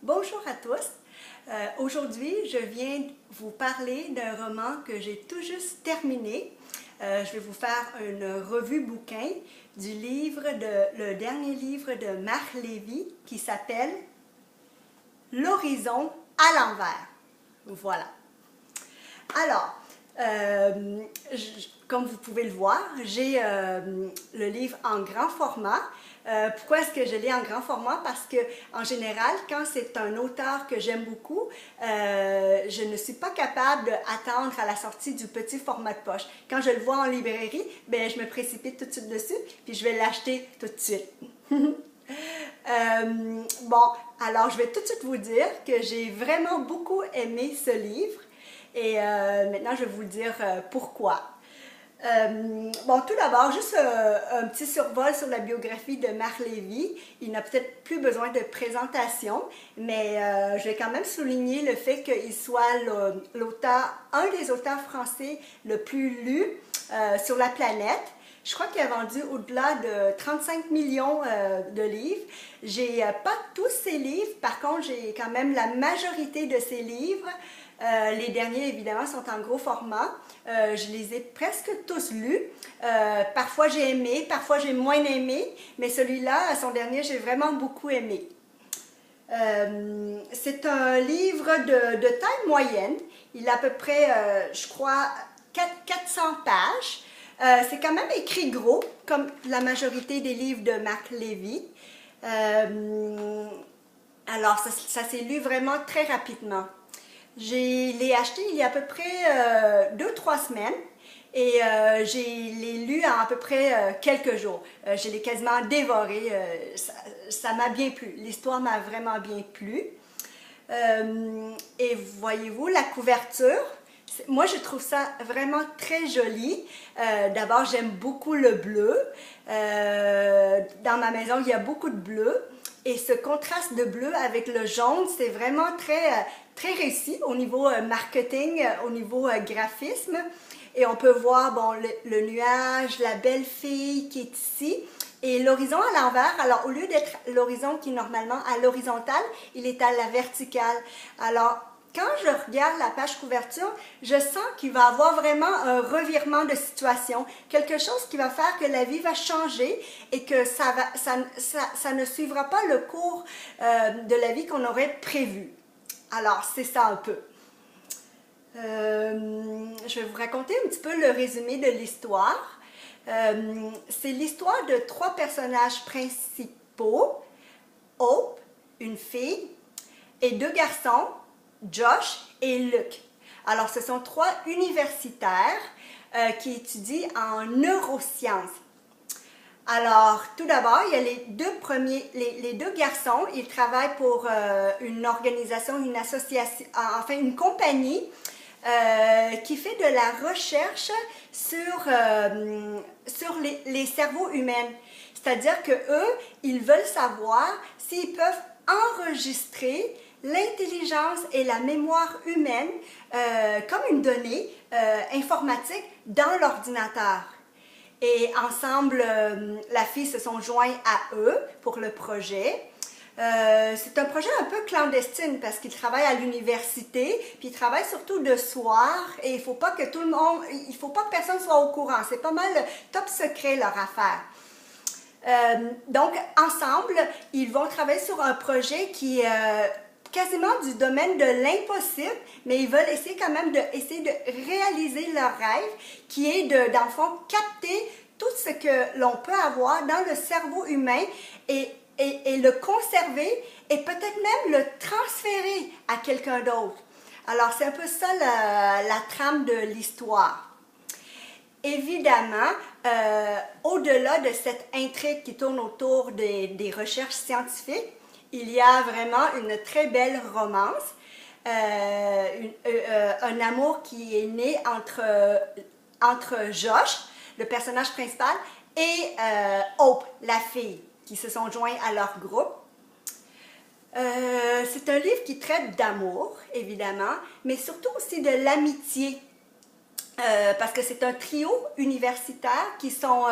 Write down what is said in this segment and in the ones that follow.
Bonjour à tous. Aujourd'hui, je viens vous parler d'un roman que j'ai tout juste terminé. Je vais vous faire une revue bouquin du le dernier livre de Marc Lévy qui s'appelle L'horizon à l'envers. Voilà. Alors, comme vous pouvez le voir, j'ai le livre en grand format. Pourquoi est-ce que je l'ai en grand format? Parce que, en général, quand c'est un auteur que j'aime beaucoup, je ne suis pas capable d'attendre à la sortie du petit format de poche. Quand je le vois en librairie, ben, je me précipite tout de suite dessus, puis je vais l'acheter tout de suite. Bon, alors je vais tout de suite vous dire que j'ai vraiment beaucoup aimé ce livre. Et maintenant, je vais vous dire pourquoi. Bon, tout d'abord, juste un petit survol sur la biographie de Marc Lévy. Il n'a peut-être plus besoin de présentation, mais je vais quand même souligner le fait qu'il soit un des auteurs français le plus lu sur la planète. Je crois qu'il a vendu au-delà de 35 millions de livres. J'ai pas tous ses livres, par contre, j'ai quand même la majorité de ses livres. Les derniers, évidemment, sont en gros format. Je les ai presque tous lus. Parfois, j'ai aimé, parfois, j'ai moins aimé, mais celui-là, son dernier, j'ai vraiment beaucoup aimé. C'est un livre de taille moyenne. Il a à peu près, je crois, 400 pages. C'est quand même écrit gros, comme la majorité des livres de Marc Lévy. Alors, ça s'est lu vraiment très rapidement. Je l'ai acheté il y a à peu près 2-3 semaines et je l'ai lu en à peu près quelques jours. Je l'ai quasiment dévoré. Ça m'a bien plu. L'histoire m'a vraiment bien plu. Et voyez-vous, la couverture, moi je trouve ça vraiment très joli. D'abord, j'aime beaucoup le bleu. Dans ma maison, il y a beaucoup de bleu. Et ce contraste de bleu avec le jaune, c'est vraiment très réussi au niveau marketing, au niveau graphisme. Et on peut voir bon, le nuage, la belle fille qui est ici. Et l'horizon à l'envers, alors au lieu d'être l'horizon qui est normalement à l'horizontale, il est à la verticale. Alors, quand je regarde la page couverture, je sens qu'il va y avoir vraiment un revirement de situation, quelque chose qui va faire que la vie va changer et que ça ne suivra pas le cours de la vie qu'on aurait prévu. Alors, c'est ça un peu. Je vais vous raconter un petit peu le résumé de l'histoire. C'est l'histoire de 3 personnages principaux, Hope, une fille, et 2 garçons, Josh et Luke. Alors, ce sont 3 universitaires qui étudient en neurosciences. Alors, tout d'abord, il y a les deux garçons, ils travaillent pour une organisation, une association, enfin une compagnie qui fait de la recherche sur les cerveaux humains. C'est-à-dire que eux, ils veulent savoir s'ils peuvent enregistrer l'intelligence et la mémoire humaine comme une donnée informatique dans l'ordinateur. Et ensemble, la fille se sont joints à eux pour le projet. C'est un projet un peu clandestin parce qu'ils travaillent à l'université, puis ils travaillent surtout de soir et il faut pas que personne soit au courant. C'est pas mal top secret leur affaire. Donc, ensemble, ils vont travailler sur un projet qui est quasiment du domaine de l'impossible, mais ils veulent essayer quand même de réaliser leur rêve, qui est dans le fond, capter tout ce que l'on peut avoir dans le cerveau humain et le conserver et peut-être même le transférer à quelqu'un d'autre. Alors, c'est un peu ça la trame de l'histoire. Évidemment, au-delà de cette intrigue qui tourne autour des recherches scientifiques, il y a vraiment une très belle romance, un amour qui est né entre Josh, le personnage principal, et Hope, la fille, qui se sont joints à leur groupe. C'est un livre qui traite d'amour, évidemment, mais surtout aussi de l'amitié. Parce que c'est un trio universitaire qui sont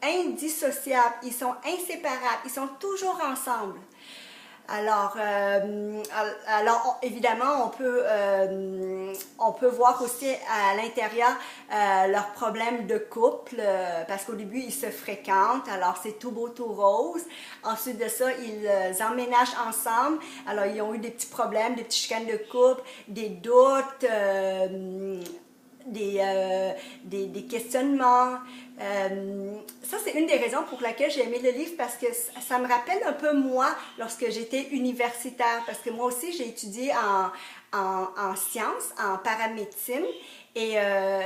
indissociables, ils sont inséparables, ils sont toujours ensemble. Évidemment, on peut voir aussi à l'intérieur leurs problèmes de couple, parce qu'au début, ils se fréquentent, alors c'est tout beau, tout rose. Ensuite de ça, ils emménagent ensemble, alors ils ont eu des petits problèmes, des petits chicanes de couple, des doutes, des questionnements. Ça, c'est une des raisons pour laquelle j'ai aimé le livre, parce que ça me rappelle un peu moi lorsque j'étais universitaire, parce que moi aussi j'ai étudié en sciences, en paramédecine, et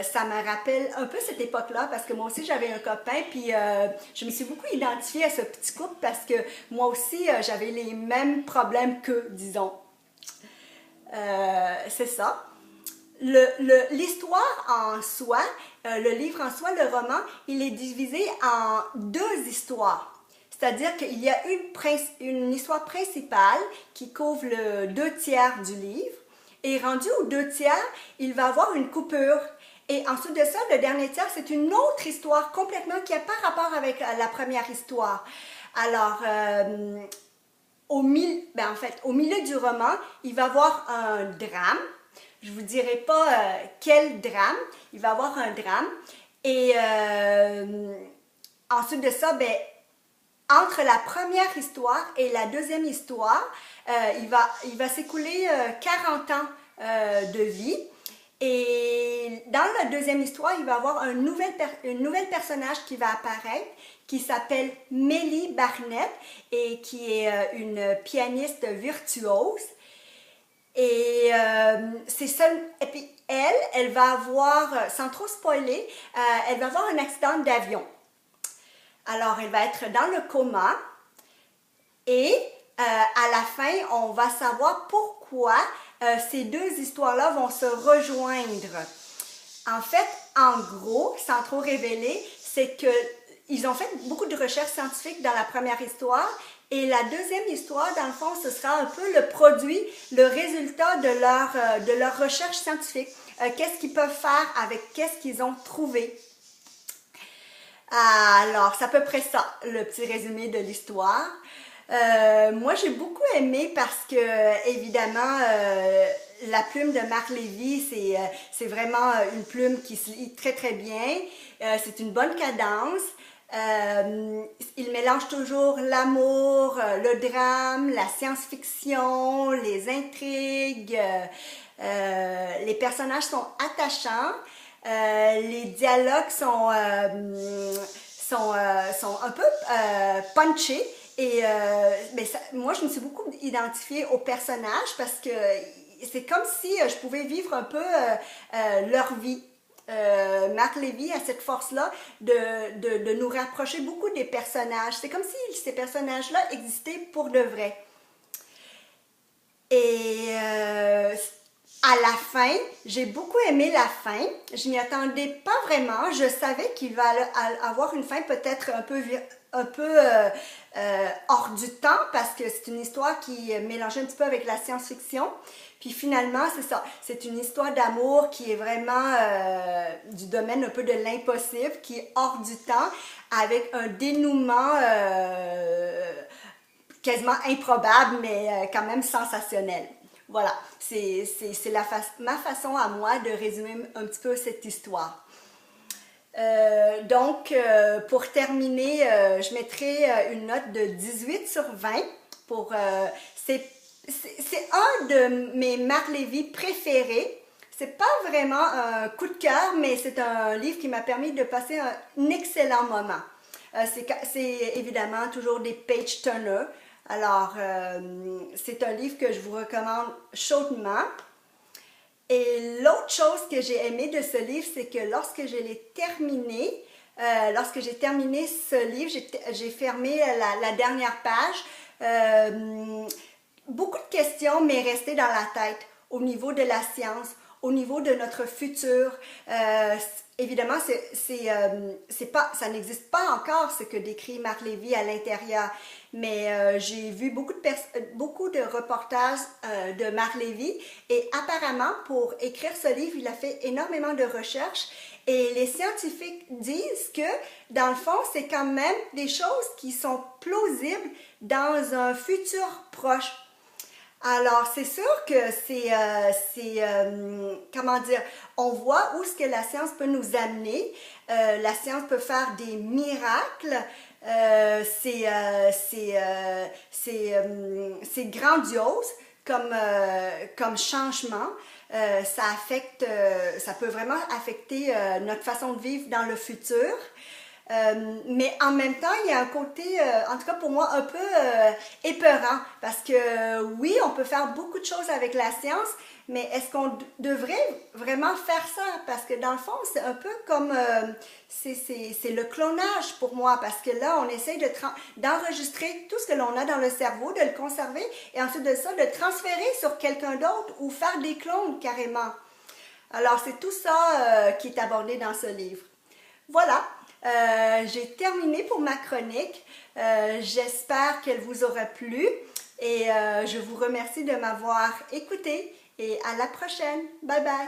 ça me rappelle un peu cette époque-là, parce que moi aussi j'avais un copain, puis je me suis beaucoup identifiée à ce petit couple, parce que moi aussi j'avais les mêmes problèmes qu'eux, disons. C'est ça. L'histoire en soi, le livre en soi, le roman, il est divisé en deux histoires. C'est-à-dire qu'il y a une histoire principale qui couvre le 2 tiers du livre, et rendu aux 2 tiers, il va avoir une coupure. Et ensuite de ça, le dernier tiers, c'est une autre histoire complètement qui n'a pas rapport avec la première histoire. Alors, au milieu du roman, il va y avoir un drame. Je ne vous dirai pas quel drame. Il va y avoir un drame. Et ensuite de ça, entre la première histoire et la deuxième histoire, il va s'écouler 40 ans de vie. Et dans la deuxième histoire, il va y avoir une nouvelle personnage qui va apparaître, qui s'appelle Mélie Barnett, et qui est une pianiste virtuose. Et et puis elle va avoir, sans trop spoiler, elle va avoir un accident d'avion. Alors, elle va être dans le coma, et à la fin, on va savoir pourquoi ces deux histoires-là vont se rejoindre. En fait, en gros, sans trop révéler, c'est que ils ont fait beaucoup de recherches scientifiques dans la première histoire, et la deuxième histoire, dans le fond, ce sera un peu le produit, le résultat de leur recherche scientifique. Qu'est-ce qu'ils peuvent faire avec qu'est-ce qu'ils ont trouvé. Alors, c'est à peu près ça, le petit résumé de l'histoire. Moi, j'ai beaucoup aimé parce que, évidemment, la plume de Marc Lévy, c'est vraiment une plume qui se lit très, très bien. C'est une bonne cadence. Il mélange toujours l'amour, le drame, la science-fiction, les intrigues. Les personnages sont attachants. Les dialogues sont un peu punchés. Et moi, je me suis beaucoup identifiée aux personnages, parce que c'est comme si je pouvais vivre un peu leur vie. Marc Lévy a cette force-là de nous rapprocher beaucoup des personnages. C'est comme si ces personnages-là existaient pour de vrai. Et à la fin, j'ai beaucoup aimé la fin. Je m'y attendais pas vraiment. Je savais qu'il va avoir une fin peut-être un peu hors du temps, parce que c'est une histoire qui est mélangée un petit peu avec la science-fiction. Puis finalement, c'est ça. C'est une histoire d'amour qui est vraiment du domaine un peu de l'impossible, qui est hors du temps, avec un dénouement quasiment improbable, mais quand même sensationnel. Voilà, c'est ma façon à moi de résumer un petit peu cette histoire. Pour terminer, je mettrai une note de 18/20. C'est un de mes Marc Lévy préférés. C'est pas vraiment un coup de cœur, mais c'est un livre qui m'a permis de passer un excellent moment. C'est évidemment toujours des page-turners. Alors, c'est un livre que je vous recommande chaudement. Et l'autre chose que j'ai aimé de ce livre, c'est que lorsque je l'ai terminé, lorsque j'ai terminé ce livre, j'ai fermé la dernière page. Beaucoup de questions m'est restées dans la tête au niveau de la science, au niveau de notre futur. Évidemment, ça n'existe pas encore ce que décrit Marc Lévy à l'intérieur, mais j'ai vu beaucoup de reportages de Marc Lévy et apparemment pour écrire ce livre, il a fait énormément de recherches et les scientifiques disent que dans le fond, c'est quand même des choses qui sont plausibles dans un futur proche. Alors, c'est sûr que comment dire, on voit où est-ce que la science peut nous amener. La science peut faire des miracles. C'est grandiose comme changement. Ça peut vraiment affecter notre façon de vivre dans le futur. Mais en même temps, il y a un côté, en tout cas pour moi, un peu épeurant. Parce que oui, on peut faire beaucoup de choses avec la science, mais est-ce qu'on devrait vraiment faire ça? Parce que dans le fond, c'est un peu comme, c'est le clonage pour moi. Parce que là, on essaye d'enregistrer tout ce que l'on a dans le cerveau, de le conserver, et ensuite de ça, de transférer sur quelqu'un d'autre ou faire des clones carrément. Alors, c'est tout ça qui est abordé dans ce livre. Voilà. J'ai terminé pour ma chronique. J'espère qu'elle vous aura plu et je vous remercie de m'avoir écouté et à la prochaine. Bye bye!